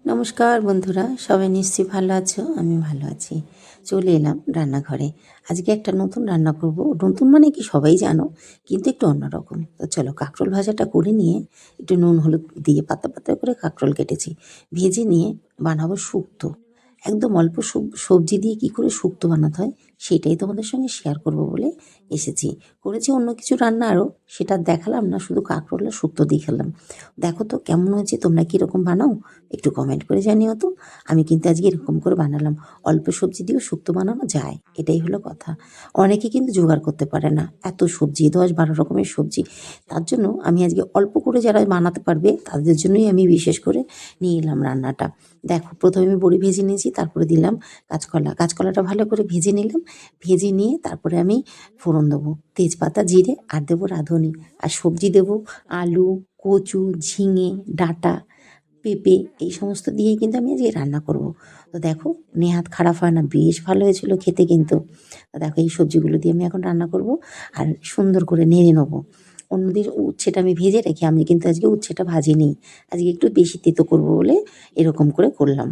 নমস্কার বন্ধুরা, সবাই নিশ্চয়ই ভালো আছো। আমি ভালো আছি। চলে এলাম রান্নাঘরে। আজকে একটা নতুন রান্না করব। নতুন মানে কি সবাই জানো, কিন্তু একটু অন্যরকম। তো চলো কাঁকরোল ভাজাটা করে নিয়ে একটু নুন হলুদ দিয়ে পাতা পাতা করে কাঁকরোল কেটেছি, ভেজে নিয়ে বানাবো শুক্তো। একদম অল্প সবজি দিয়ে কি করে শুক্তো বানাতে হয় সেটাই তোমাদের সঙ্গে শেয়ার করব বলে এসেছি। করেছি অন্য কিছু রান্না আরও, সেটা দেখালাম না, শুধু কাঁকরোল আর শুক্তো দিয়ে খেলাম। দেখো তো কেমন হয়েছে, তোমরা কীরকম বানাও একটু কমেন্ট করে জানিও তো। আমি কিন্তু আজকে এরকম করে বানালাম। অল্প সবজি দিয়েও শুক্তো বানানো যায়, এটাই হলো কথা। অনেকে কিন্তু জোগাড় করতে পারে না এত সবজি, 10-12 রকমের সবজি। তার জন্য আমি আজকে অল্প করে যারা বানাতে পারবে তাদের জন্যই আমি বিশেষ করে নিয়ে এলাম রান্নাটা। দেখো প্রথমে আমি বড়ি ভেজে নিয়েছি, তারপরে দিলাম কাঁচকলা। কাঁচকলাটা ভালো করে ভেজে নিলাম। ভেজে নিয়ে তারপরে আমি ফোড়ন দেবো তেজপাতা, জিরে, আর দেবো রাঁধুনি। আর সবজি দেবো আলু, কচু, ঝিঙে, ডাঁটা, পেঁপে, এই সমস্ত দিয়েই কিন্তু আমি আজকে রান্না করব। তো দেখো নেহাত খারাপ হয় না, বেশ ভালো হয়েছিল খেতে কিন্তু। তো দেখো এই সবজিগুলো দিয়ে আমি এখন রান্না করব আর সুন্দর করে নেড়ে নেবো। অন্যদের উচ্ছেটা আমি ভেজে রাখি, আমি কিন্তু আজকে উচ্ছেটা ভাজিনি। আজকে একটু বেশি তেতো করব বলে এরকম করে করলাম।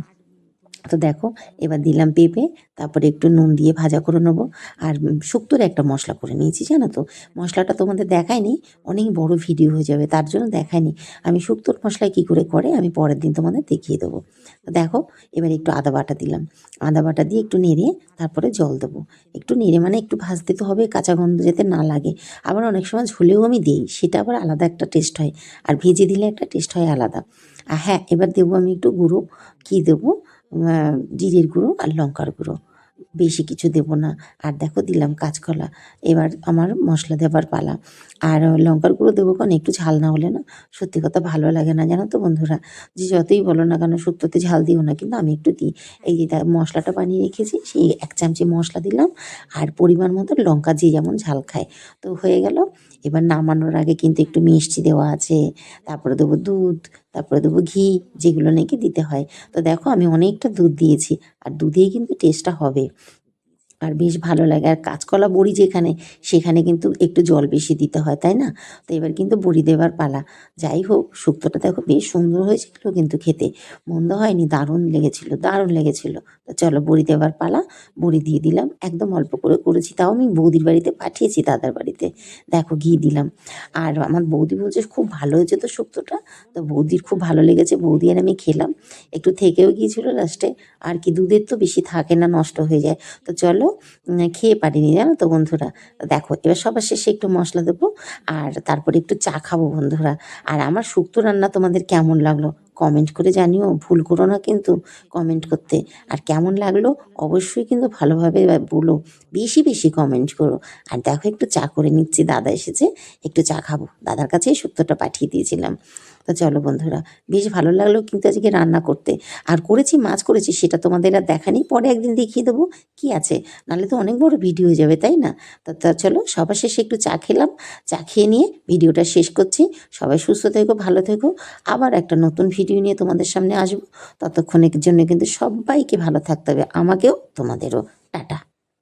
তো দেখো এবার দিলাম পেঁপে, তারপরে একটু নুন দিয়ে ভাজা করে নেবো। আর শুক্তোর একটা মশলা করে নিয়েছি, জানো তো। মশলাটা তোমাদের দেখায়নি, অনেক বড় ভিডিও হয়ে যাবে, তার জন্য দেখায়নি। আমি শুক্তোর মশলায় কী করে করে আমি পরের দিন তোমাদের দেখিয়ে দেবো। তো দেখো এবার একটু আদা বাটা দিলাম। আদা বাটা দিয়ে একটু নেড়ে তারপরে জল দেবো। একটু নেড়ে মানে একটু ভাজতে তো হবে, কাঁচা গন্ধ যাতে না লাগে। আবার অনেক সময় ঝোলেও আমি দিই, সেটা আবার আলাদা একটা টেস্ট হয়। আর ভেজে দিলে একটা টেস্ট হয় আলাদা। আর হ্যাঁ, এবার দেবো আমি একটু গুঁড়ো। কী দেবো, জিরের গুঁড়ো আর লঙ্কার গুঁড়ো, বেশি কিছু দেব না। আর দেখো দিলাম কাঁচকলা। এবার আমার মশলা দেবার পালা। আর লঙ্কার গুঁড়ো দেবো কারণ একটু ঝাল না হলে না সত্যি কথা ভালো লাগে না, জানো তো বন্ধুরা। যে যতই বলো না কেন শুক্তোতে ঝাল দিও না, কিন্তু আমি একটু দিই। এই যে মশলাটা বানিয়ে রেখেছি, সেই 1 চামচি মশলা দিলাম। আর পরিমাণ মতো লঙ্কা, যে যেমন ঝাল খায়। তো হয়ে গেল। এবার নামানোর আগে কিন্তু একটু মিষ্টি দেওয়া আছে, তারপরে দেবো দুধ, তারপরে দেবো ঘি, যেগুলো নাকি দিতে হয়। তো দেখো আমি অনেকটা দুধ দিয়েছি, আর দুধেই কিন্তু টেস্টটা হবে। আর বেশ ভালো লাগে। আর কাঁচকলা বড়ি যেখানে, সেখানে কিন্তু একটু জল বেশি দিতে হয়, তাই না? তো এবার কিন্তু বড়ি দেবার পালা। যাই হোক, শুক্তোটা দেখো বেশ সুন্দর হয়েছিল কিন্তু খেতে। মন্দ হয়নি, দারুণ লেগেছিল, দারুণ লেগেছিল। তো চলো বড়ি দেবার পালা। বড়ি দিয়ে দিলাম, একদম অল্প করে করেছি, তাও আমি বৌদির বাড়িতে পাঠিয়েছি, দাদার বাড়িতে। দেখো ঘি দিলাম। আর আমার বৌদি বলছে খুব ভালো হয়েছে তো শুক্তোটা। তো বৌদির খুব ভালো লেগেছে, বৌদি আর আমি খেলাম। একটু থেকেও গিয়েছিল লাস্টে। আর কি, দুধের তো বেশি থাকে না, নষ্ট হয়ে যায়। তো চলো, খেয়ে পারিনি, জানো তো বন্ধুরা। দেখো এবার সবার শেষে একটু মশলা দেবো, আর তারপরে একটু চা খাবো বন্ধুরা। আর আমার শুক্তো রান্না তোমাদের কেমন লাগলো কমেন্ট করে জানিও, ভুল করো না কিন্তু কমেন্ট করতে। আর কেমন লাগলো অবশ্যই কিন্তু ভালোভাবে বলো, বেশি বেশি কমেন্ট করো। আর দেখো একটু চা করে নিচ্ছি, দাদা এসেছে, একটু চা খাবো, দাদার কাছেই শুক্তোটা পাঠিয়ে দিয়েছিলাম। তো চলো বন্ধুরা, বেশ ভালো লাগলো কিন্তু আজকে রান্না করতে। আর করেছি, মাছ করেছি, সেটা তোমাদের আর দেখানি, পরে একদিন দেখিয়ে দেবো। কি আছে, নাহলে তো অনেক বড় ভিডিও হয়ে যাবে, তাই না? তা চলো সবার শেষে একটু চা খেলাম। চা খেয়ে নিয়ে ভিডিওটা শেষ করছি। সবাই সুস্থ থেকো, ভালো থেকো। আবার একটা নতুন ভিডিও নিয়ে তোমাদের সামনে আসবো। ততক্ষণের জন্য কিন্তু সবাইকে ভালো থাকতে হবে, আমাকেও তোমাদেরও। টাটা।